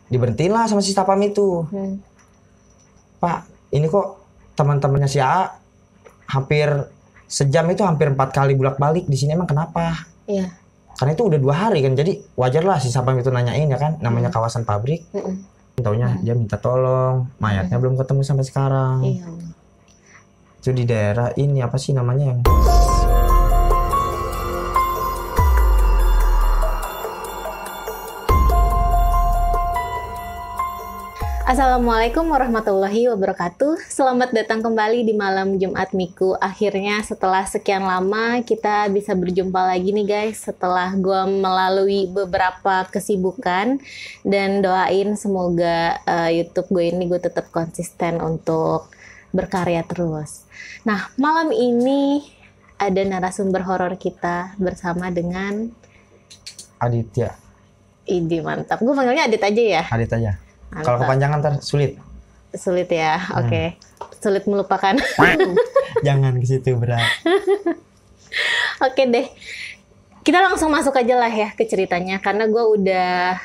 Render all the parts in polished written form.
Diberhentiin lah sama si Sapam itu. Pak, ini kok teman-temannya si AA hampir sejam itu hampir 4 kali bolak-balik di sini, emang kenapa? Iya. Karena itu udah 2 hari kan, jadi wajar lah si Sapam itu nanyain ya kan, namanya kawasan pabrik. Taunya dia minta tolong, mayatnya belum ketemu sampai sekarang. Iya. Itu di daerah ini apa sih namanya yang Assalamualaikum warahmatullahi wabarakatuh. Selamat datang kembali di malam Jumat Miku. Akhirnya setelah sekian lama kita bisa berjumpa lagi nih guys. Setelah gue melalui beberapa kesibukan. Dan doain semoga YouTube gue ini gue tetap konsisten untuk berkarya terus. Nah, malam ini ada narasumber horor kita bersama dengan Aditya. Idi, mantap. Gue panggilnya Adit aja ya? Adit aja. Kalau kepanjangan ntar sulit. Sulit ya, oke. Sulit melupakan. Jangan ke situ berat. Oke deh. Kita langsung masuk aja lah ya ke ceritanya. Karena gue udah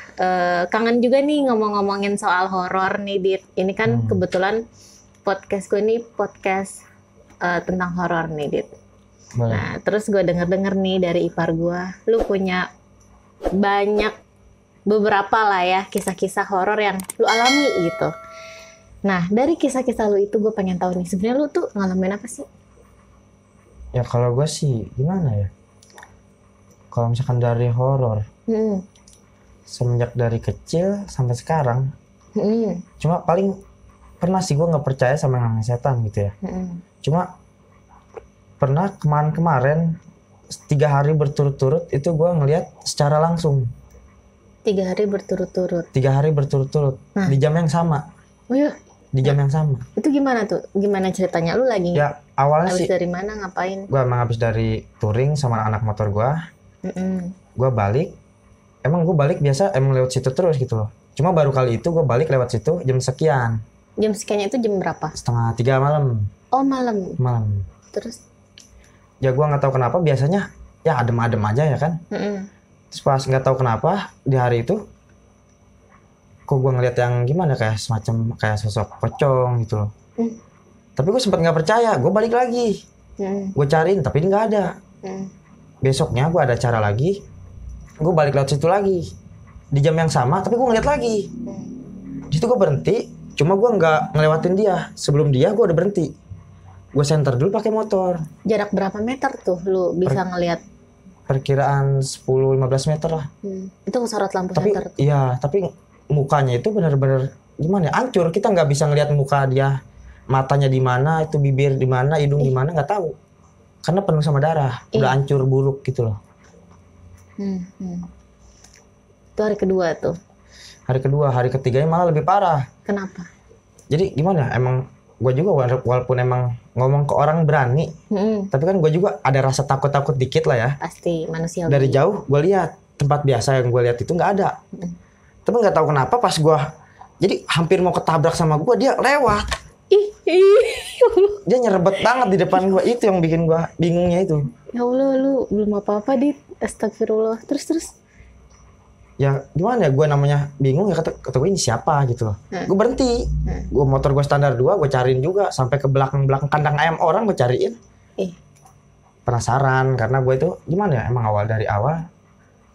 kangen juga nih ngomong-ngomongin soal horor nih, Dit. Ini kan kebetulan podcast gue ini podcast tentang horor nih, Dit. Boleh. Nah, terus gue denger-denger nih dari ipar gue, lu punya beberapa lah ya kisah-kisah horor yang lu alami gitu. Nah, dari kisah-kisah lu itu gue pengen tahu nih, sebenarnya lu tuh ngalamin apa sih? Ya kalau gue sih gimana ya? Kalau misalkan dari horor, semenjak dari kecil sampai sekarang, cuma paling pernah sih gue nggak percaya sama yang namanya setan gitu ya. Cuma pernah kemarin 3 hari berturut-turut itu gue ngelihat secara langsung. 3 hari berturut-turut. 3 hari berturut-turut di jam yang sama. Oh iya. Di jam yang sama. Itu gimana tuh? Gimana ceritanya? Lu lagi Ya awalnya habis sih dari mana, ngapain? gue emang habis dari touring sama anak motor gue. Gue balik. Emang gue balik biasa emang lewat situ terus gitu loh. Cuma baru kali itu gue balik lewat situ jam sekian. Jam sekiannya itu jam berapa? 2:30 malam. Oh, malam. Malam. Terus? Ya gue nggak tahu kenapa biasanya ya adem-adem aja ya kan. Terus pas nggak tahu kenapa di hari itu kok gue ngeliat yang gimana kayak semacam kayak sosok pocong gitu loh. Tapi gue sempat nggak percaya, gue balik lagi. Gue cariin tapi nggak ada. Besoknya gue ada acara lagi, gue balik lewat situ lagi di jam yang sama tapi gue ngeliat lagi. Di situ gue berhenti, cuma gue nggak ngelewatin dia. Sebelum dia gue udah berhenti. Gue senter dulu pakai motor. Jarak berapa meter tuh lu bisa ngelihat? Perkiraan 10-15 meter lah. Itu kesorot lampu Tapi senter. iya, tapi mukanya itu benar-benar gimana ya? Hancur. Kita nggak bisa ngelihat muka dia, matanya di mana, itu bibir di mana, hidung di mana, nggak tahu. Karena penuh sama darah, udah hancur buruk gitu loh. Itu hari kedua tuh. Hari kedua, hari ketiganya malah lebih parah. Kenapa? Jadi gimana? Emang gue juga walaupun emang ngomong ke orang berani, tapi kan gue juga ada rasa takut-takut dikit lah ya. Pasti manusia. Dari jauh gue lihat tempat biasa yang gue lihat itu nggak ada. Tapi nggak tahu kenapa pas gue jadi hampir mau ketabrak sama gue, dia lewat. Dia nyerebet banget di depan gue, itu yang bikin gue bingungnya itu. Ya Allah, lu belum apa-apa, Dit. Astagfirullah. Terus. Ya gimana ya, gue namanya bingung ya, kata gue ini siapa gitu loh. Gue berhenti. Gue motor gue standar 2, gue cariin juga sampai ke belakang kandang ayam orang gue cariin. Penasaran karena gue itu gimana ya, emang dari awal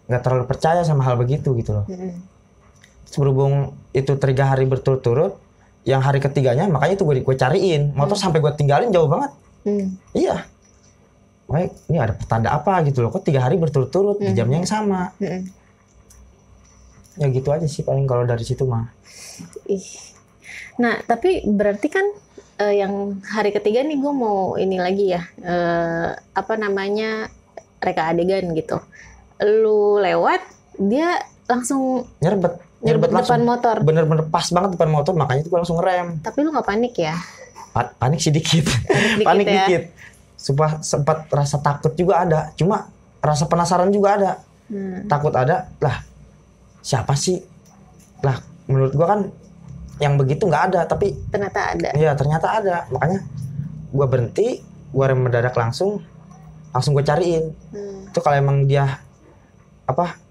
nggak terlalu percaya sama hal begitu gitu loh. Terus berhubung itu 3 hari berturut-turut, yang hari ketiganya makanya itu gue cariin motor sampai gue tinggalin jauh banget. Iya. Makanya ini ada pertanda apa gitu loh, kok 3 hari berturut-turut di jamnya yang sama. Ya gitu aja sih paling kalau dari situ mah. Nah, tapi berarti kan yang hari ketiga nih gue mau ini lagi ya, reka adegan gitu. Lu lewat, dia langsung Nyerbet depan langsung. motor. Bener-bener pas banget depan motor, makanya itu gue langsung ngerem. Tapi lu nggak panik ya? Panik sih dikit. Panik dikit. Sempat rasa takut juga ada, cuma rasa penasaran juga ada. Takut ada, lah siapa sih? Lah menurut gue kan yang begitu nggak ada, tapi ternyata ada. Iya ternyata ada, makanya gue berhenti, gue rem mendadak langsung gue cariin. Itu kalau emang dia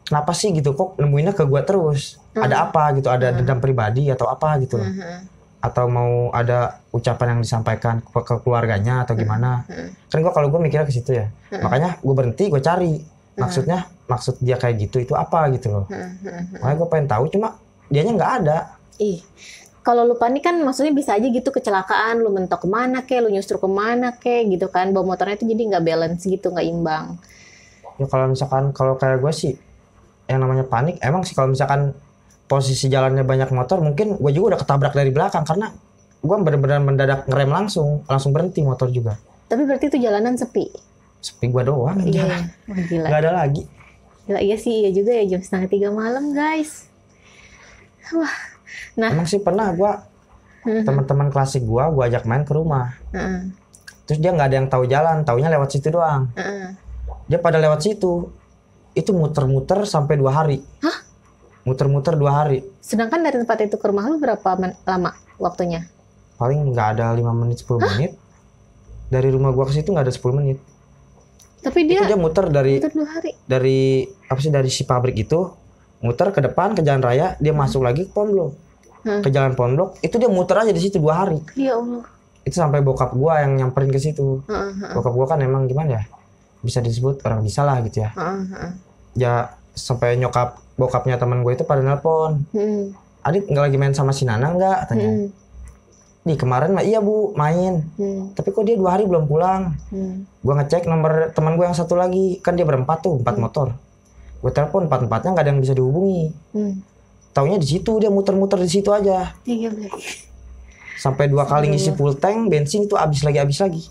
kenapa sih gitu kok nemuinnya ke gue terus? ada apa gitu, ada dendam pribadi atau apa gitu loh. Atau mau ada ucapan yang disampaikan ke keluarganya atau gimana. Kan kalau gue mikirnya ke situ ya. Makanya gue berhenti, gue cari. Maksud dia kayak gitu itu apa gitu loh. Makanya gue pengen tahu, cuma dianya nggak ada. Kalau lu panik kan maksudnya bisa aja gitu kecelakaan, lu mentok kemana kek, lu nyusur kemana kek gitu kan. Bawa motornya itu jadi nggak balance gitu, nggak imbang. Ya kalau misalkan, kalau kayak gue sih, yang namanya panik, emang sih kalau misalkan posisi jalannya banyak motor, mungkin gue juga udah ketabrak dari belakang. Karena gue benar-benar mendadak ngerem langsung berhenti motor juga. Tapi berarti itu jalanan sepi? Sepi gue doang. Iya, gila. Gak ada lagi. Gila, iya sih, iya juga ya, jam 2:30 malam guys. Wah. Nah, emang sih pernah gue teman-teman klasik gue ajak main ke rumah. Terus dia nggak ada yang tahu jalan, taunya lewat situ doang. Dia pada lewat situ, itu muter-muter sampai 2 hari. Hah? Muter-muter 2 hari. Sedangkan dari tempat itu ke rumah lu berapa lama waktunya? Paling nggak ada 5 menit 10 menit. Dari rumah gue ke situ nggak ada 10 menit. Tapi dia muter dari 2 hari. Dari si pabrik itu, muter ke depan ke jalan raya, dia masuk lagi ke Ponblok. Ke jalan Ponblok, itu dia muter aja di situ 2 hari. Ya Allah. Itu sampai bokap gua yang nyamperin ke situ. Bokap gua kan emang gimana ya? Bisa disebut orang bisa lah gitu ya. Ya sampai bokapnya teman gue itu pada nelpon. Adik nggak lagi main sama si Nana nggak? Tanya. Di kemarin mah iya bu main. Tapi kok dia 2 hari belum pulang. Gua ngecek nomor teman gue yang satu lagi, kan dia berempat tuh, 4 motor. Gue telepon 4-4-nya nggak ada yang bisa dihubungi. Taunya di situ, dia muter-muter di situ aja. Sampai 2 kali ngisi full tank bensin itu habis lagi.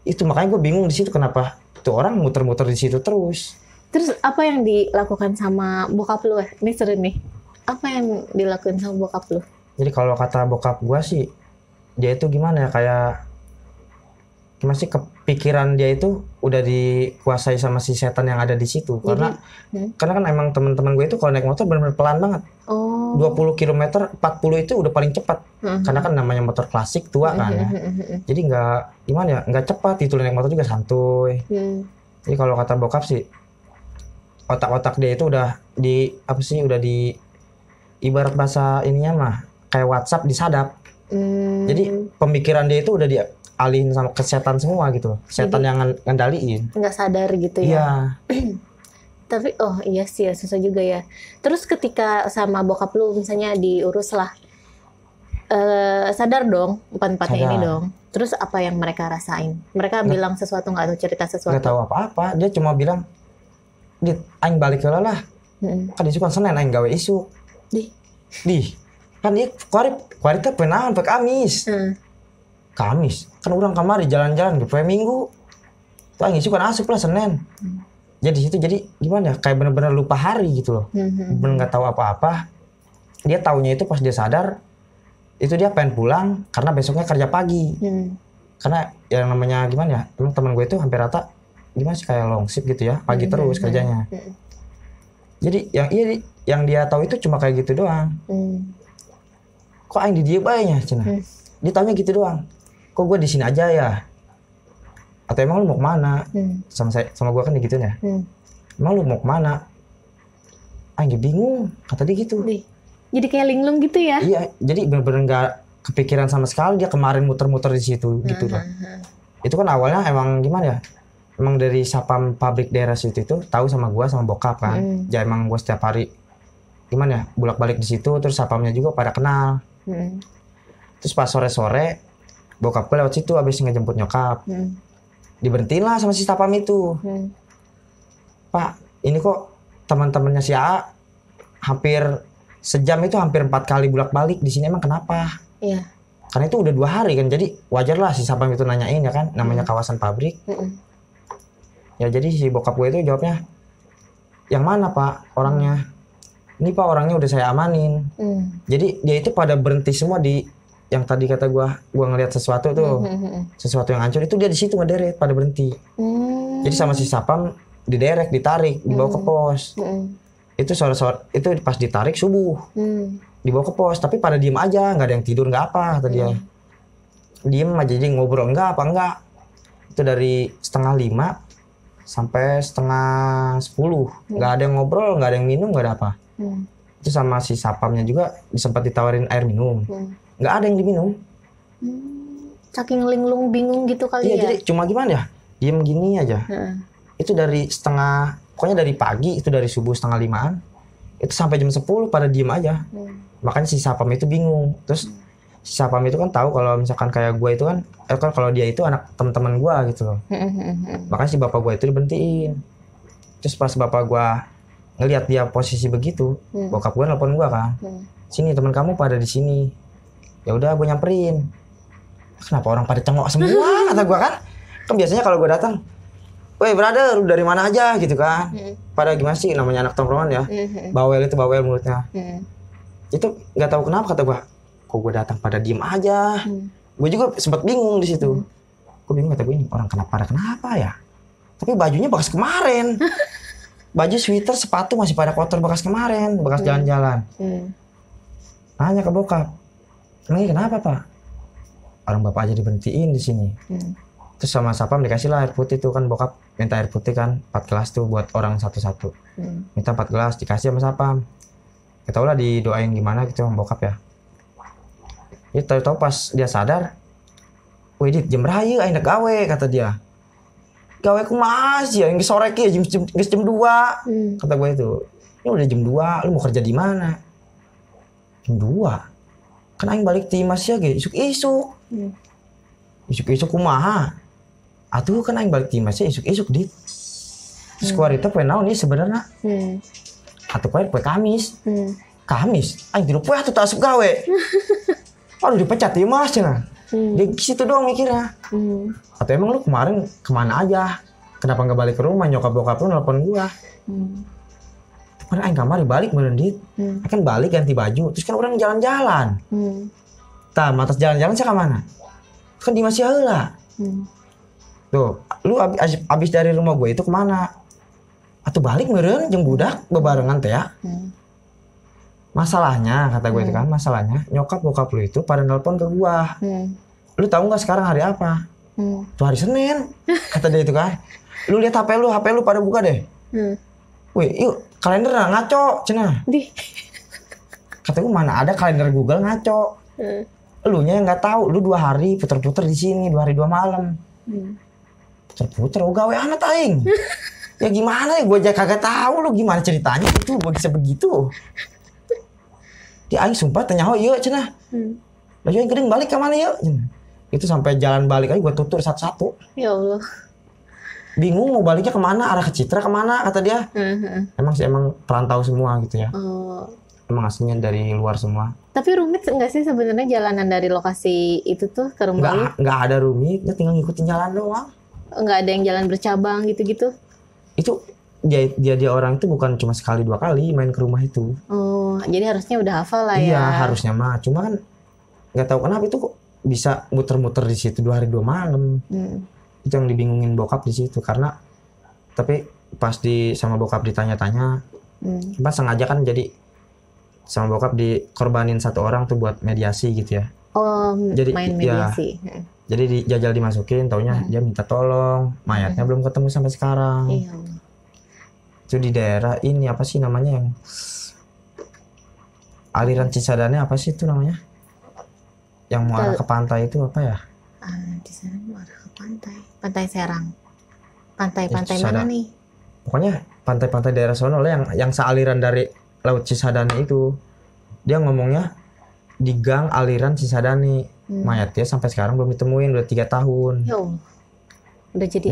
Itu makanya gue bingung di situ kenapa tuh orang muter-muter di situ terus. Terus apa yang dilakukan sama bokap lu? Ini seru nih. Apa yang dilakukan sama bokap lu? Jadi kalau kata bokap gue sih, dia itu gimana ya, kayak masih kepikiran dia itu udah dikuasai sama si setan yang ada di situ. Karena kan emang teman-teman gue itu kalau naik motor benar-benar pelan banget. 20 km 40 itu udah paling cepat. Karena kan namanya motor klasik tua kan ya. Jadi nggak gimana ya, nggak cepat itu, naik motor juga santuy. Jadi kalau kata bokap sih, otak-otak dia itu udah di ibarat bahasa ininya mah kayak WhatsApp disadap. Jadi pemikiran dia itu udah alihin sama kesehatan semua gitu loh. Setan yang ngendaliin. Nggak sadar gitu ya. Iya. Tapi iya sih ya, susah juga ya. Terus ketika sama bokap lu misalnya diurus lah, sadar dong empat-empatnya ini dong. Terus apa yang mereka rasain? Mereka bilang sesuatu nggak, atau cerita sesuatu? Nggak tahu apa-apa. Dia cuma bilang, Dit, aing balik heula lah. Kan isu kan Senin aing gawe isu. Di. Kan dia kuari teh penahan pe Kamis. Kamis kan orang kamari jalan-jalan gitu Minggu tuh angin kan asup lah Senin. Jadi situ jadi gimana ya, kayak bener-bener lupa hari gitu loh. Bener nggak tahu apa-apa. Dia taunya itu pas dia sadar itu dia pengen pulang karena besoknya kerja pagi. Karena yang namanya gimana ya, emang teman gue itu hampir rata gimana sih, kayak long shift gitu ya, pagi terus kerjanya. Jadi yang dia tahu itu cuma kayak gitu doang. Kok aing di dia bayanya cina. Dia taunya gitu doang. Kok gue di sini aja ya? Atau emang lu mau kemana? Sama gue kan digituin ya. Emang lu mau kemana? Aing bingung, kata dia gitu. Jadi kayak linglung gitu ya? Iya, jadi bener-bener nggak kepikiran sama sekali dia kemarin muter-muter di situ gitu loh. Itu kan awalnya emang gimana ya? Emang dari sapam pabrik daerah situ itu tahu sama gue sama bokap kan. Ya emang gue setiap hari gimana ya, bolak-balik di situ, terus sapamnya juga pada kenal. Terus pas sore-sore bokap gue lewat situ abis ngejemput nyokap. Diberhentiin lah sama si sapam itu. Pak, ini kok teman-temannya si A hampir sejam itu hampir 4 kali bolak-balik di sini, emang kenapa? Iya. Karena itu udah 2 hari kan, jadi wajar lah si sapam itu nanyain ya kan, namanya kawasan pabrik. Ya jadi si bokap gue itu jawabnya, yang mana pak orangnya? Ini pak orangnya udah saya amanin. Jadi dia itu pada berhenti semua di yang tadi kata gue ngelihat sesuatu tuh, sesuatu yang hancur itu dia di situ ngederet pada berhenti. Jadi sama si sapam ditarik, dibawa ke pos. Itu sore-sore itu pas ditarik subuh, dibawa ke pos. Tapi pada diem aja, nggak ada yang tidur nggak apa kata dia. Diem aja, jadi ngobrol enggak. Itu dari 4:30 sampai 4:30, nggak ada yang ngobrol, nggak ada yang minum, nggak ada apa. Itu sama si sapamnya juga sempat ditawarin air minum. Nggak ada yang diminum. Saking linglung bingung gitu kali Iya, ya. jadi cuma gimana ya? Diem gini aja. Itu dari pokoknya dari pagi, itu dari subuh 4:30-an. Itu sampai jam 10 pada diem aja. Makanya si sapam itu bingung. Terus si sapam itu kan tahu kalau misalkan kayak gue itu kan kalau dia itu anak teman-teman gue gitu loh. Makanya si bapak gue itu diberhentiin. Terus pas bapak gue ngelihat dia posisi begitu, bokap gue nelpon gue kan, sini teman kamu pada di sini. Ya udah gue nyamperin. Kenapa orang pada cengok semua kata gue kan? Kan biasanya kalau gue datang, woi brother, lu dari mana aja gitu kan? Pada gimana sih namanya anak tongkrongan ya? Bawel mulutnya. Itu nggak tahu kenapa kata gue. Kok gue datang pada diem aja. Gue juga sempat bingung di situ. Gue bingung kata gue ini orang kenapa ya? Tapi bajunya bekas kemarin. Baju, sweater, sepatu masih pada kotor bekas kemarin, bekas jalan-jalan. Nanya ke bokap, emangnya kenapa pak? Orang bapak aja diberhentiin di sini. Terus sama sapam dikasih lah air putih tuh kan, bokap minta air putih kan 4 gelas tuh buat orang satu-satu. Minta 4 gelas dikasih sama sapam. Kita udah didoain gimana gitu sama bokap ya. Jadi tahu-tahu pas dia sadar, wih dit jam raya aing gawe kata dia. Gawe ku masih ya, yang sore ki jam 2. Kata gue itu. Ini udah jam 2, lu mau kerja di mana? Jam 2. Kan aing balik ti Mas ya ge isuk-isuk. Isuk-isuk kumaha? Atuh kan aing balik ti Mas ya isuk-isuk dit. Terus kuarita poe naon nih sebenarnya? Atuh poe Kamis. Kamis, aing tilu poe atuh tak asup gawe. Aduh dipecat ya Mas cenah. Dia situ doang mikirnya. Atau emang lu kemarin kemana aja? Kenapa nggak balik ke rumah? Nyokap bokap lu nelpon gua. Padahal aing kamari balik merendit. Kan balik ganti baju. Terus kan orang jalan-jalan. Tah, matas jalan-jalan sih ke mana? Kan di masih heula. Tuh, lu abis dari rumah gue itu kemana? Atau balik meureun jeung budak bebarengan teh ya? Masalahnya kata gue itu kan, masalahnya nyokap bokap lu itu pada nelpon ke gua. Lu tahu nggak sekarang hari apa? Tuh hari Senin. Kata dia itu kan. Lu lihat HP lu pada buka deh. Wih, yuk kalender ngaco cenah. Kata gue mana ada kalender Google ngaco. Elunya yang nggak tahu, lu 2 hari puter-puter di sini, 2 hari 2 malam. Puter-puter, oh gawe anak aing. Ya gimana ya, gue aja kagak tahu lu gimana ceritanya itu bisa begitu. Dia aing sumpah tanya, oh iya cenah. Lah yang gede balik ke mana ya? Itu sampai jalan balik aja gue tutur satu-satu. Ya Allah. Bingung mau baliknya kemana, arah ke Citra kemana kata dia. Emang perantau semua gitu ya. Emang aslinya dari luar semua. Tapi rumit nggak sih sebenarnya jalanan dari lokasi itu tuh ke rumah lu? Nggak ada rumitnya, tinggal ngikutin jalan doang. Nggak ada yang jalan bercabang gitu-gitu? Itu dia orang itu bukan cuma sekali 2 kali main ke rumah itu. Oh, jadi harusnya udah hafal lah ya? Iya, harusnya mah. Cuma kan nggak tahu kenapa itu kok bisa muter-muter di situ 2 hari 2 malam. Itu yang dibingungin bokap di situ karena tapi pas sama bokap ditanya-tanya, pas sengaja kan jadi sama bokap dikorbanin 1 orang tuh buat mediasi gitu ya. Oh, jadi, main mediasi. Ya, jadi dijajal dimasukin, taunya dia minta tolong, mayatnya belum ketemu sampai sekarang. Iya. Itu di daerah ini apa sih namanya yang aliran Cisadane apa sih itu namanya? Yang mau arah ke pantai itu apa ya? Di sana mau arah ke pantai. Pantai Serang. Pantai ya, mana nih? Pokoknya pantai-pantai daerah sono lah yang sealiran dari Laut Cisadane itu. Dia ngomongnya di gang aliran Cisadane. Mayatnya sampai sekarang belum ditemuin, udah 3 tahun. Yo. Udah jadi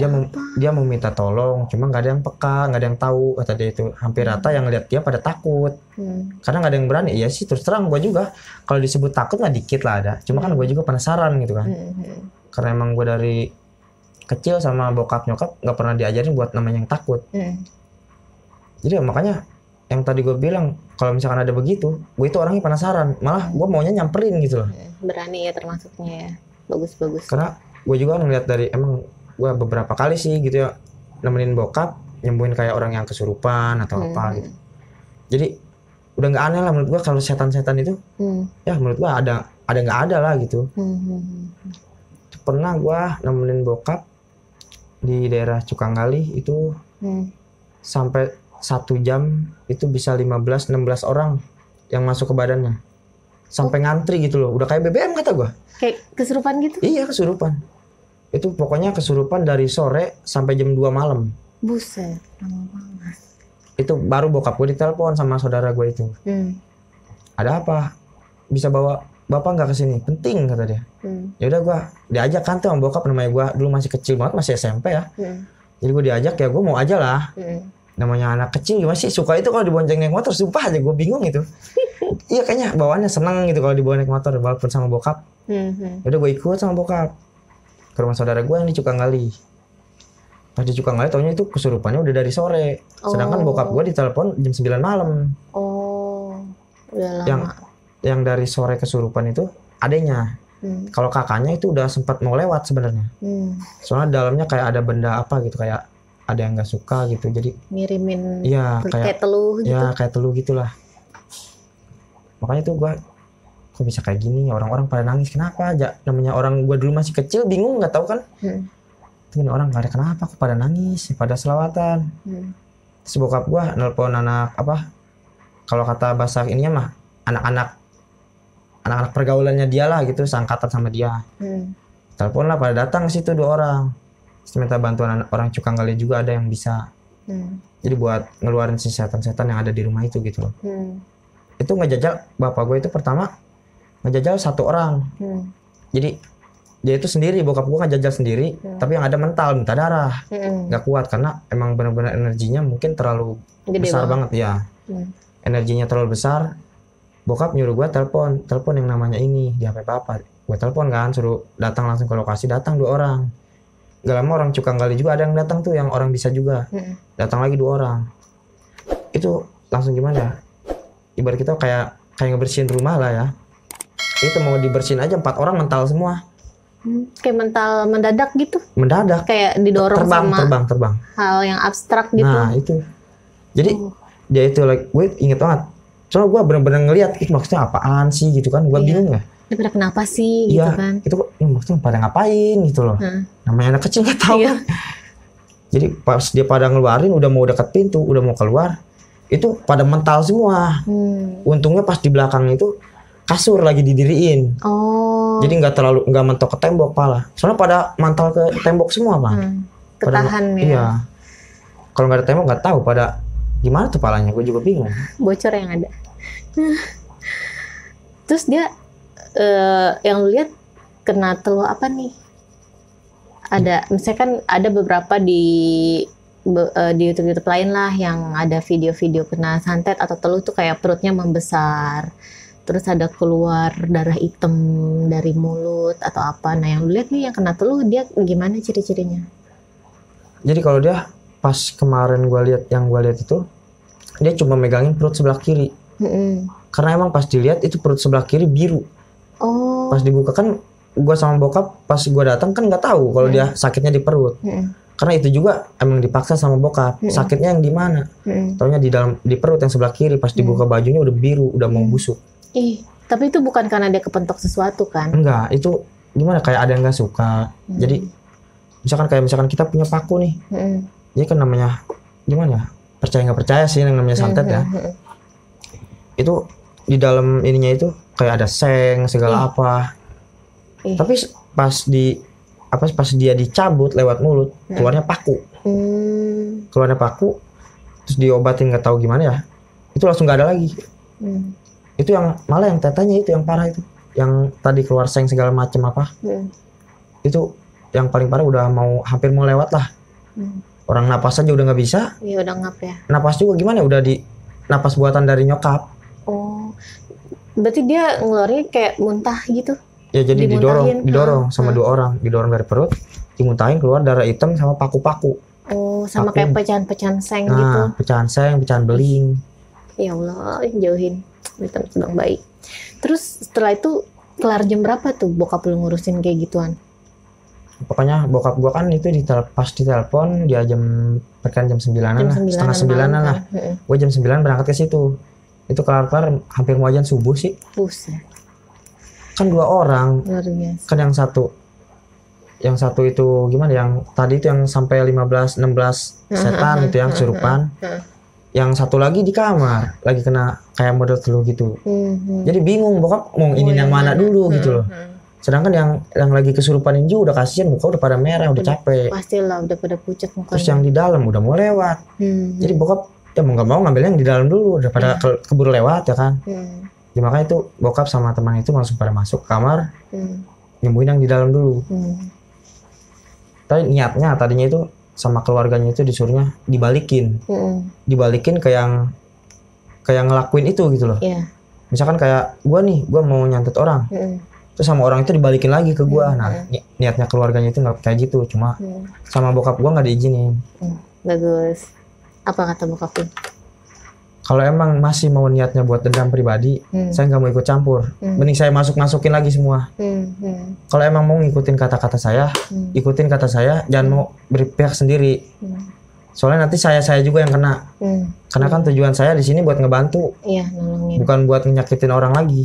dia mau minta tolong, cuma nggak ada yang peka, nggak ada yang tahu kata dia itu. Hampir rata yang lihat dia pada takut, karena nggak ada yang berani. Iya sih, terus terang gue juga kalau disebut takut nggak dikit lah ada. Cuma kan gue juga penasaran gitu kan, karena emang gue dari kecil sama bokap nyokap nggak pernah diajarin buat namanya yang takut. Jadi makanya yang tadi gue bilang kalau misalkan ada begitu, gue itu orangnya penasaran, malah gue maunya nyamperin gitu loh. Berani ya termasuknya ya, bagus-bagus. Karena gue juga ngeliat dari emang gue beberapa kali sih gitu ya nemenin bokap nyembuhin kayak orang yang kesurupan atau apa gitu. Jadi udah nggak aneh lah menurut gue kalau setan-setan itu. Ya menurut gue ada nggak ada lah gitu. Pernah gue nemenin bokap di daerah Cukanggali itu sampai 1 jam itu bisa 15-16 orang yang masuk ke badannya. Sampai ngantri gitu loh. Udah kayak BBM kata gue. Kayak kesurupan gitu? Iya kesurupan. Itu pokoknya kesurupan dari sore sampai jam 2 malam. Buset, lama banget. Itu baru bokap gue ditelepon sama saudara gue itu. Ada apa? Bisa bawa bapak nggak kesini? Penting kata dia. Ya udah gue diajak kan tuh sama bokap, namanya gue dulu masih kecil banget, masih SMP ya. Jadi gue diajak, ya gue mau aja lah. Namanya anak kecil gimana sih suka itu kalau dibonceng naik motor, sumpah aja gue bingung itu. Iya kayaknya bawaannya seneng gitu kalau dibawa naik motor walaupun sama bokap. Ya udah gue ikut sama bokap ke rumah saudara gue yang di Cukanggali. Pas di Cukanggali taunya itu kesurupannya udah dari sore. Sedangkan bokap gue ditelepon jam 9 malam. Udah lama. Yang dari sore kesurupan itu adenya. Kalau kakaknya itu udah sempat mau lewat sebenarnya. Soalnya dalamnya kayak ada benda apa gitu, kayak ada yang nggak suka gitu. Jadi ngirimin ya, kayak teluh gitu. Ya kayak teluh gitulah. Makanya tuh gue kok bisa kayak gini, orang-orang pada nangis kenapa aja. Namanya orang gue dulu masih kecil bingung nggak tahu kan. Tuh orang nggak ada kenapa kok pada nangis, pada selawatan. Terus bokap gue nelpon anak apa, kalau kata bahasa ininya mah anak-anak pergaulannya dia lah gitu, seangkatan sama dia. Telepon lah, pada datang ke situ 2 orang. Terus minta bantuan orang Cukanggali juga ada yang bisa. Jadi buat ngeluarin si setan-setan yang ada di rumah itu gitu loh. Itu ngejajal, bapak gue itu pertama ngejajal 1 orang. Jadi dia itu sendiri, bokap gue ngejajal sendiri, tapi yang ada mental, minta darah. Gak kuat karena emang benar-benar energinya mungkin terlalu gede besar banget ya. Energinya terlalu besar. Bokap nyuruh gue telepon yang namanya ini di HP papa. Gue telepon kan, suruh datang langsung ke lokasi. Datang 2 orang. Gak lama orang Cukanggali juga ada yang datang tuh, yang orang bisa juga. Datang lagi 2 orang. Itu langsung gimana ya? Ibarat kita kayak ngebersihin rumah lah ya. Itu mau dibersihin aja 4 orang mental semua. Kayak mental mendadak gitu. Mendadak. Kayak didorong terbang. Hal yang abstrak gitu. Nah itu. Jadi dia itu gue inget banget. Soalnya gue bener-bener ngeliat itu maksudnya apaan sih gitu kan. Gue bingung ya. Daripada kenapa sih gitu kan. Itu maksudnya pada ngapain gitu loh. Namanya anak kecil gak tahu kan. Jadi pas dia pada ngeluarin udah mau deket pintu, udah mau keluar, itu pada mental semua. Untungnya pas di belakang itu kasur lagi didiriin. Jadi nggak mentok ke tembok pala. Soalnya pada mantal ke tembok semua Bang. Ketahan ya. Iya. Kalau nggak ada tembok nggak tahu pada gimana tuh palanya, gue juga bingung. Bocor yang ada. Terus dia yang lu lihat kena teluh apa nih? Ada, misalnya kan ada beberapa di YouTube lain lah yang ada video-video kena santet atau teluh tuh kayak perutnya membesar, terus ada keluar darah hitam dari mulut atau apa. Nah yang lu lihat nih yang kena teluh dia gimana ciri-cirinya? Jadi kalau dia pas kemarin gue lihat itu dia cuma megangin perut sebelah kiri. Karena emang pas dilihat itu perut sebelah kiri biru. Pas dibuka kan gue sama bokap pas gue datang kan nggak tahu kalau dia sakitnya di perut. Karena itu juga emang dipaksa sama bokap. Sakitnya yang di mana? Taunya di perut yang sebelah kiri. Pas dibuka bajunya udah biru, udah mau busuk. Tapi itu bukan karena dia kepentok sesuatu kan? Enggak, itu gimana kayak ada yang nggak suka. Jadi misalkan kita punya paku nih. Jadi kan namanya gimana? Percaya nggak percaya sih yang namanya santet ya. Itu di dalam ininya itu kayak ada seng segala apa. Tapi pas dia dicabut lewat mulut, keluarnya paku. Keluarnya paku, terus diobatin nggak tahu gimana ya. Itu langsung nggak ada lagi. Itu yang malah yang tetanya itu yang parah itu. Yang tadi keluar seng segala macem apa. Itu yang paling parah udah hampir mau lewat lah. Orang napas aja udah nggak bisa. Iya udah ngap ya. Napas juga gimana? Udah di napas buatan dari nyokap. Berarti dia ngeluarin kayak muntah gitu? Ya jadi didorong sama 2 orang, didorong dari perut, dimuntahin keluar darah hitam sama paku-paku. Sama kayak pecahan-pecahan seng gitu. Pecahan seng, pecahan beling. Ya Allah, jauhin. Hitam sedang baik. Terus setelah itu kelar jam berapa tuh bokap lu ngurusin kayak gituan? Pokoknya bokap gua kan itu pas ditelepon dia jam 9-an lah, setengah 9-an lah. Gua jam 9 berangkat ke situ. Itu kelar-kelar hampir mau azan subuh sih. Buset. Kan 2 orang. Kan yang satu itu gimana, yang tadi itu yang sampai 15-16 setan itu yang kesurupan. yang satu lagi di kamar lagi kena kayak model flu gitu. Jadi bingung bokap mau ini yang mana dulu gitu loh. Sedangkan yang lagi kesurupan ini udah kasihan, muka udah pada merah, udah capek. Pastilah udah pada pucat mukanya. Terus yang di dalam udah mau lewat. Jadi bokap ya mau nggak mau ngambilnya yang di dalam dulu daripada keburu lewat ya kan. Ya, makanya itu bokap sama teman itu langsung pada masuk ke kamar, nyembuhin yang di dalam dulu. Tapi niatnya tadinya itu sama keluarganya itu disuruhnya dibalikin, dibalikin ke yang ngelakuin itu gitu loh. Misalkan kayak gue mau nyantet orang. Terus sama orang itu dibalikin lagi ke gua. Nah, niatnya keluarganya itu nggak kayak gitu, cuma sama bokap gua nggak diizinin. Bagus. Apa kata bokap lu? Kalau emang masih mau niatnya buat dendam pribadi, saya nggak mau ikut campur. Mending saya masukin lagi semua. Kalau emang mau ngikutin kata-kata saya, ikutin kata saya, jangan mau berpihak sendiri. Soalnya nanti saya juga yang kena. Karena kan tujuan saya di sini buat ngebantu, nolongin. bukan buat nyakitin orang lagi.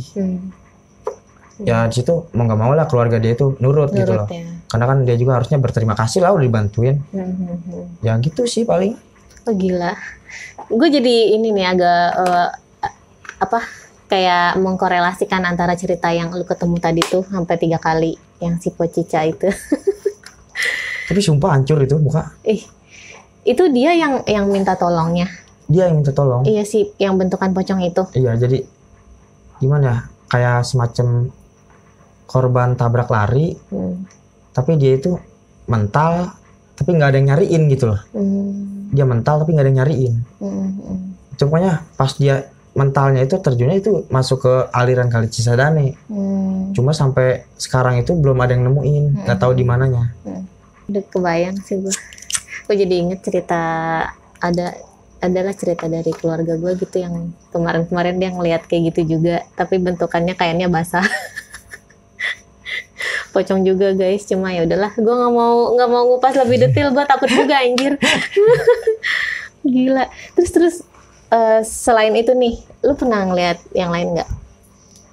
Ya di situ mau nggak mau lah keluarga dia itu nurut gitu loh. Karena kan dia juga harusnya berterima kasih lah udah dibantuin. Ya gitu sih paling. Oh gila. Gue jadi ini nih agak kayak mengkorelasikan antara cerita yang lu ketemu tadi tuh sampai 3 kali yang si Pocica itu. Tapi sumpah hancur itu muka. Itu dia yang minta tolongnya. Dia yang minta tolong. Iya sih, yang bentukan pocong itu. Iya, jadi gimana ya? Kayak semacam korban tabrak lari, tapi dia itu mental, tapi nggak ada yang nyariin gitu loh. Dia mental tapi nggak ada yang nyariin. Itu pokoknya pas dia mentalnya itu terjunnya itu masuk ke aliran Kali Cisadane. Cuma sampai sekarang itu belum ada yang nemuin, nggak tahu di mananya. Udah kebayang sih gue. Gue jadi inget cerita adalah cerita dari keluarga gue gitu yang kemarin dia ngeliat kayak gitu juga, tapi bentukannya kayaknya basah. Pocong juga guys, cuma ya udahlah, gue nggak mau ngupas lebih detail, gue takut juga anjir. Gila. Terus selain itu nih, lu pernah ngeliat yang lain nggak?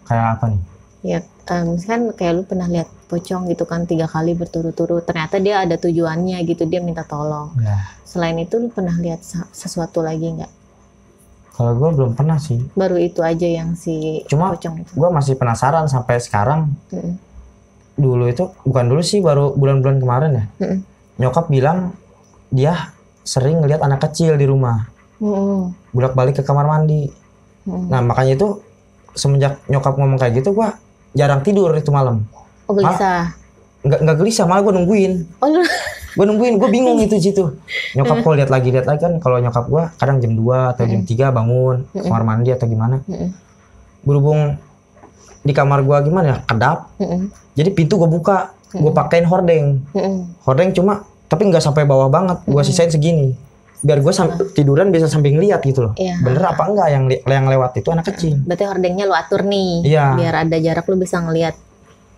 Kayak apa nih? Ya misalkan kayak lu pernah lihat pocong gitu kan 3 kali berturut-turut, ternyata dia ada tujuannya gitu, dia minta tolong. Selain itu lu pernah lihat sesuatu lagi nggak? Kalau gue belum pernah sih. Baru itu aja yang si cuma pocong itu. Gue masih penasaran sampai sekarang. Dulu itu, bukan dulu sih, baru bulan-bulan kemarin ya. Nyokap bilang dia sering ngeliat anak kecil di rumah. Bolak-balik ke kamar mandi. Nah makanya itu semenjak nyokap ngomong kayak gitu, gue jarang tidur itu malam. Oh gelisah? Nggak gelisah, malah gue nungguin. Gue nungguin, gue bingung itu situ. Nyokap kalau lihat lagi kan, kalau nyokap gue kadang jam 2 atau jam 3 bangun kamar mandi atau gimana. Berhubung di kamar gue gimana ya, kedap. Jadi pintu gue buka, gue pakein hordeng. Hordeng cuma, tapi nggak sampai bawah banget. Gue sisain segini, biar gue tiduran bisa sambil ngeliat gitu loh. Bener apa enggak yang lewat itu anak kecil. Berarti hordengnya lu atur nih, biar ada jarak, lu bisa ngeliat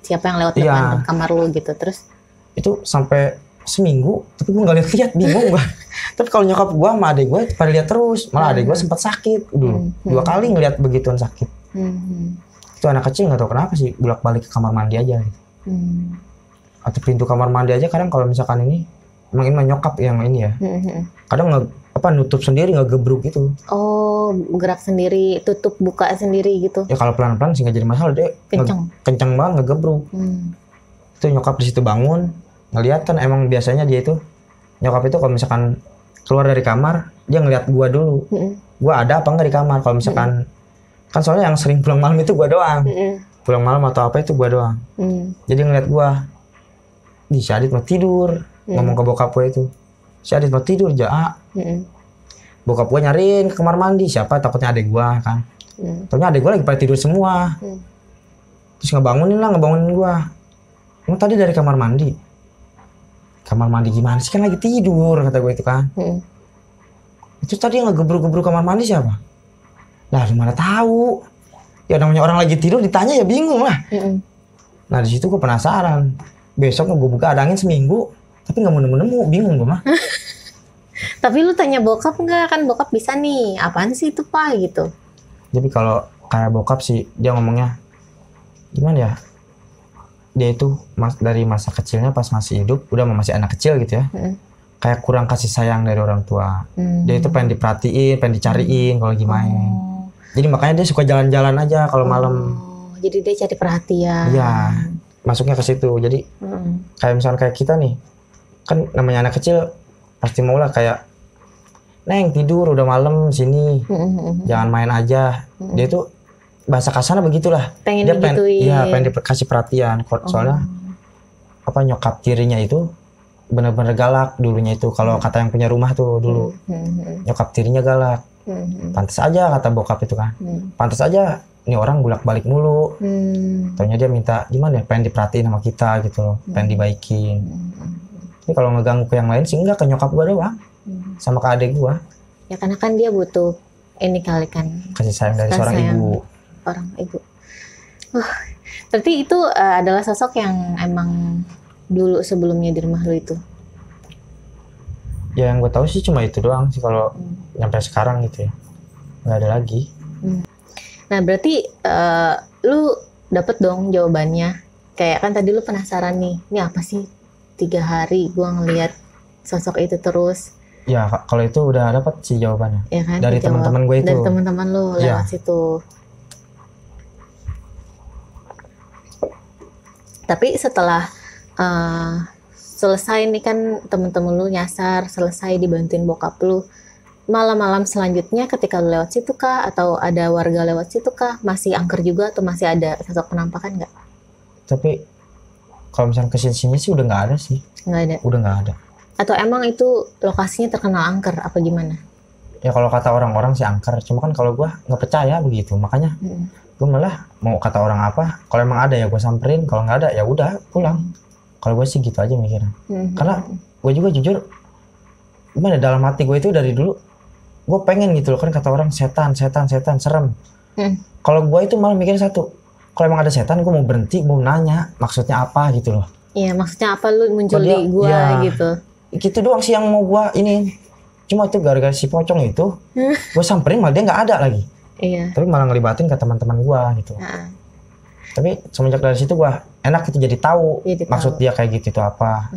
siapa yang lewat depan kamar lu gitu. Terus itu sampai seminggu, tapi gue nggak lihat, bingung gue. Tapi kalau nyokap gue sama adek gue pada lihat terus, malah adek gue sempat sakit dulu, 2 kali ngeliat begituan sakit. Itu anak kecil nggak tahu kenapa sih bolak-balik ke kamar mandi aja gitu. Atau pintu kamar mandi aja kadang kalau misalkan ini emang ini nyokap yang ini ya, kadang nutup sendiri, ngegebruk gitu. Oh, gerak sendiri, tutup buka sendiri gitu. Ya kalau pelan-pelan sih nggak jadi masalah, deh kenceng banget ngegebruk. Itu nyokap di situ bangun ngeliat kan, emang biasanya dia itu nyokap itu kalau misalkan keluar dari kamar dia ngeliat gua dulu, gua ada apa enggak di kamar. Kalau misalkan kan soalnya yang sering pulang malam itu gua doang, pulang malam atau apa itu gua doang. Jadi ngeliat gua, di si Adit mau tidur, ngomong ke bokap gua itu, si Adit mau tidur aja. Bokap gua nyariin ke kamar mandi, siapa takutnya adek gua kan. Ternyata adek gua lagi pada tidur semua. Terus ngebangunin gua. Emang tadi dari kamar mandi? Kamar mandi gimana sih, kan lagi tidur kata gue itu kan. Itu tadi yang ngegebruk-gebruk kamar mandi siapa? Lah lu mana tahu? Ya namanya orang lagi tidur ditanya ya bingung lah. Nah di situ gue penasaran. Besok gue buka ada angin seminggu, tapi nggak mau nemu-nemu, bingung gue mah. Tapi lu tanya bokap nggak? Kan bokap bisa nih, apaan sih itu Pak gitu. Jadi kalau kayak bokap sih dia ngomongnya gimana ya? Dia itu dari masa kecilnya pas masih hidup, udah masih anak kecil gitu ya. kayak kurang kasih sayang dari orang tua. Dia itu pengen diperhatiin, pengen dicariin kalau lagi main. Jadi makanya dia suka jalan-jalan aja kalau malam. Jadi dia cari perhatian. Iya, masuknya ke situ. Jadi kayak misalnya kayak kita nih, kan namanya anak kecil pasti mau lah kayak, Neng tidur udah malam sini, jangan main aja. Dia tuh bahasa kasarnya begitulah. Pengen dia digituin. Iya, pengen dikasih perhatian. Soalnya apa nyokap tirinya itu bener-bener galak dulunya itu. Kalau kata yang punya rumah tuh dulu, nyokap tirinya galak. Pantas aja kata bokap itu kan. Pantas aja ini orang bolak-balik mulu. Taunya dia minta gimana ya, pengen diperhatiin sama kita gitu loh, pengen dibaikin. Tapi kalau ngeganggu ke yang lain sih enggak, ke nyokap gua doang. Sama ke adik gua. Ya karena kan dia butuh ini kali kan. Kasih sayang dari seorang ibu. Orang ibu. Berarti itu adalah sosok yang emang dulu sebelumnya di rumah lu itu? Ya yang gue tahu sih cuma itu doang sih kalau nyampe sekarang gitu ya. Nggak ada lagi. Nah berarti lu dapet dong jawabannya. Kayak kan tadi lu penasaran nih, ini apa sih 3 hari gua ngelihat sosok itu terus. Ya kalau itu udah dapat sih jawabannya. Ya kan? Dari teman-teman gue itu. Dari teman-teman lu lewat situ. Tapi setelah selesai nih kan temen-temen lu nyasar, selesai dibantuin bokap lu, malam-malam selanjutnya ketika lu lewat situ kah, atau ada warga lewat situ kah, masih angker juga atau masih ada sosok penampakan nggak? Tapi kalau misalnya kesini-sini sih udah nggak ada sih. Nggak ada? Udah nggak ada. Atau emang itu lokasinya terkenal angker apa gimana? Ya kalau kata orang-orang sih angker, cuma kan kalau gue nggak percaya begitu, makanya gue malah mau kata orang apa, kalau emang ada ya gue samperin, kalau nggak ada ya udah pulang. Kalau gue sih gitu aja mikirnya. Karena gue juga jujur, gimana dalam hati gue itu dari dulu, gue pengen gitu loh, kan kata orang setan, serem. Kalau gue itu malah mikir satu, kalau emang ada setan gue mau berhenti, mau nanya maksudnya apa gitu loh. Iya maksudnya apa lu muncul di gue gitu. Gitu doang sih yang mau gue ini. Cuma itu gara-gara si pocong itu, gue samperin malah dia nggak ada lagi. Iya. Tapi malah ngelibatin ke teman-teman gue gitu. Tapi semenjak dari situ gue enak itu jadi tahu maksud dia kayak gitu itu apa.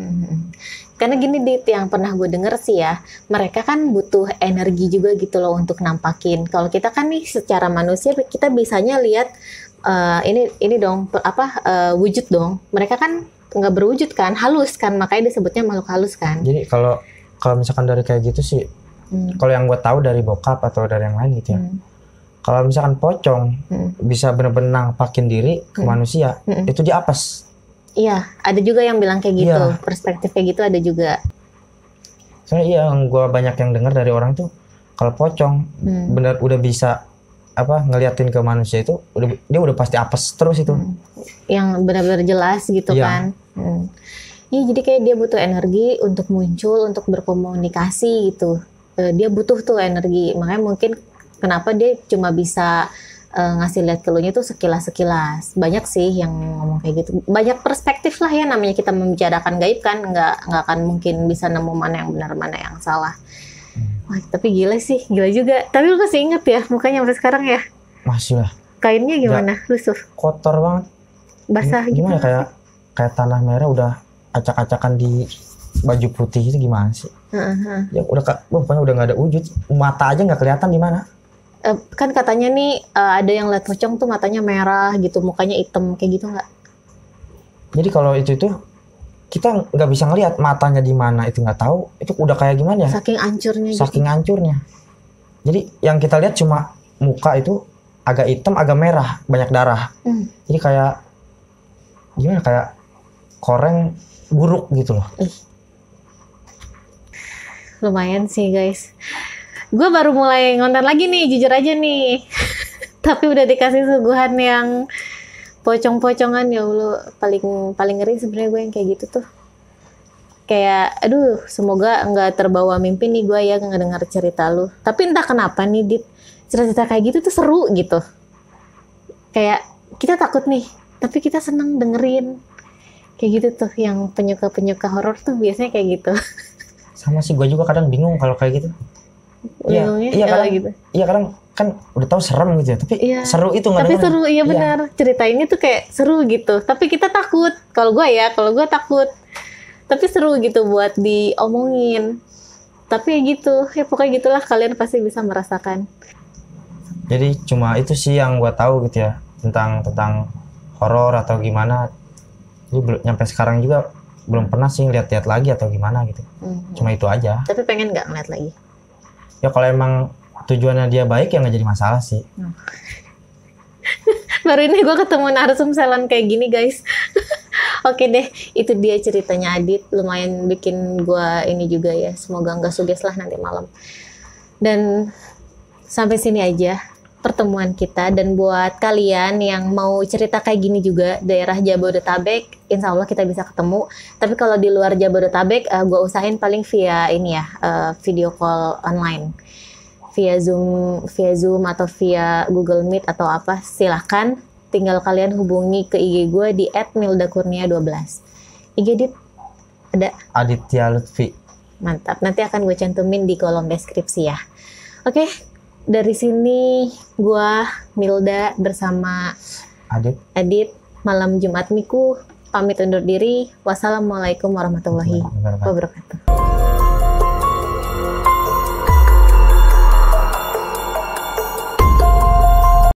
Karena gini Dit, yang pernah gue denger sih ya, mereka kan butuh energi juga gitu loh untuk nampakin. Kalau kita kan nih secara manusia kita bisanya lihat ini dong wujud dong. Mereka kan nggak berwujud kan, halus kan, makanya disebutnya makhluk halus kan. Jadi kalau misalkan dari kayak gitu sih, kalau yang gue tahu dari bokap atau dari yang lain gitu ya, kalau misalkan pocong bisa bener-bener nampakin diri ke manusia, itu dia apes. Iya, ada juga yang bilang kayak gitu, perspektif kayak gitu ada juga. Soalnya yang gue banyak yang dengar dari orang tuh, kalau pocong bener udah bisa ngeliatin ke manusia itu, dia udah pasti apes terus itu. Yang benar-benar jelas gitu kan. Iya, jadi kayak dia butuh energi untuk muncul, untuk berkomunikasi gitu. Dia butuh tuh energi, makanya mungkin kenapa dia cuma bisa ngasih lihat ke elunya tuh sekilas-sekilas. Banyak sih yang ngomong kayak gitu. Banyak perspektif lah ya, namanya kita membicarakan gaib kan, nggak akan mungkin bisa nemu mana yang benar mana yang salah. Wah, tapi gila sih, gila juga. Tapi lu masih inget ya mukanya sampai sekarang ya? Masih lah. Kainnya gimana? Lusuh? Kotor banget. Basah gitu. Gimana kayak tanah merah udah acak-acakan di baju putih itu gimana sih? Ya pokoknya udah nggak ada wujud, mata aja nggak kelihatan di mana. Kan katanya nih ada yang lihat pocong tuh matanya merah gitu, mukanya hitam kayak gitu nggak? Jadi kalau itu kita nggak bisa ngelihat matanya di mana, itu nggak tahu, itu udah kayak gimana ya? Saking hancurnya. Saking hancurnya. Jadi yang kita lihat cuma muka itu agak hitam, agak merah, banyak darah. Jadi kayak gimana, kayak koreng buruk gitu loh. Lumayan sih guys. Gue baru mulai ngonten lagi nih, jujur aja nih. Tapi udah dikasih suguhan yang pocong-pocongan, ya Allah, paling ngeri sebenarnya gue yang kayak gitu tuh. Kayak aduh, semoga nggak terbawa mimpi nih gue ya ngedengar cerita lu. Tapi entah kenapa nih Dit, cerita-cerita kayak gitu tuh seru gitu. Kayak kita takut nih, tapi kita seneng dengerin. Kayak gitu tuh, yang penyuka horor tuh biasanya kayak gitu. Sama sih, gue juga kadang bingung kalau kayak gitu. Iya kadang gitu. Iya kadang kan udah tahu serem gitu ya, tapi seru itu nggak. Tapi seru, iya benar. Ceritainnya tuh kayak seru gitu. Tapi kita takut. Kalau gue takut. Tapi seru gitu buat diomongin. Tapi ya gitu, ya pokoknya gitulah, kalian pasti bisa merasakan. Jadi cuma itu sih yang gua tahu gitu ya, tentang horor atau gimana. Jadi belum nyampe sekarang juga belum pernah sih lihat-lihat lagi atau gimana gitu. Cuma itu aja. Tapi pengen nggak ngeliat lagi? Ya kalau emang tujuannya dia baik ya nggak jadi masalah sih. Baru ini gue ketemu narsum salon kayak gini guys. Oke deh, itu dia ceritanya Adit. Lumayan bikin gue ini juga ya. Semoga nggak suges lah nanti malam. Dan sampai sini aja pertemuan kita. Dan buat kalian yang mau cerita kayak gini juga, daerah Jabodetabek, insya Allah kita bisa ketemu. Tapi kalau di luar Jabodetabek, gue usahain paling via ini ya, video call online. Via Zoom atau via Google Meet atau apa, silahkan. Tinggal kalian hubungi ke IG gue di @mildakurnia12. IG Dit ada? Aditya Lutfi. Mantap, nanti akan gue cantumin di kolom deskripsi ya. Oke, dari sini gue Milda bersama Adit, malam Jumat Miku, pamit undur diri. Wassalamualaikum warahmatullahi wabarakatuh.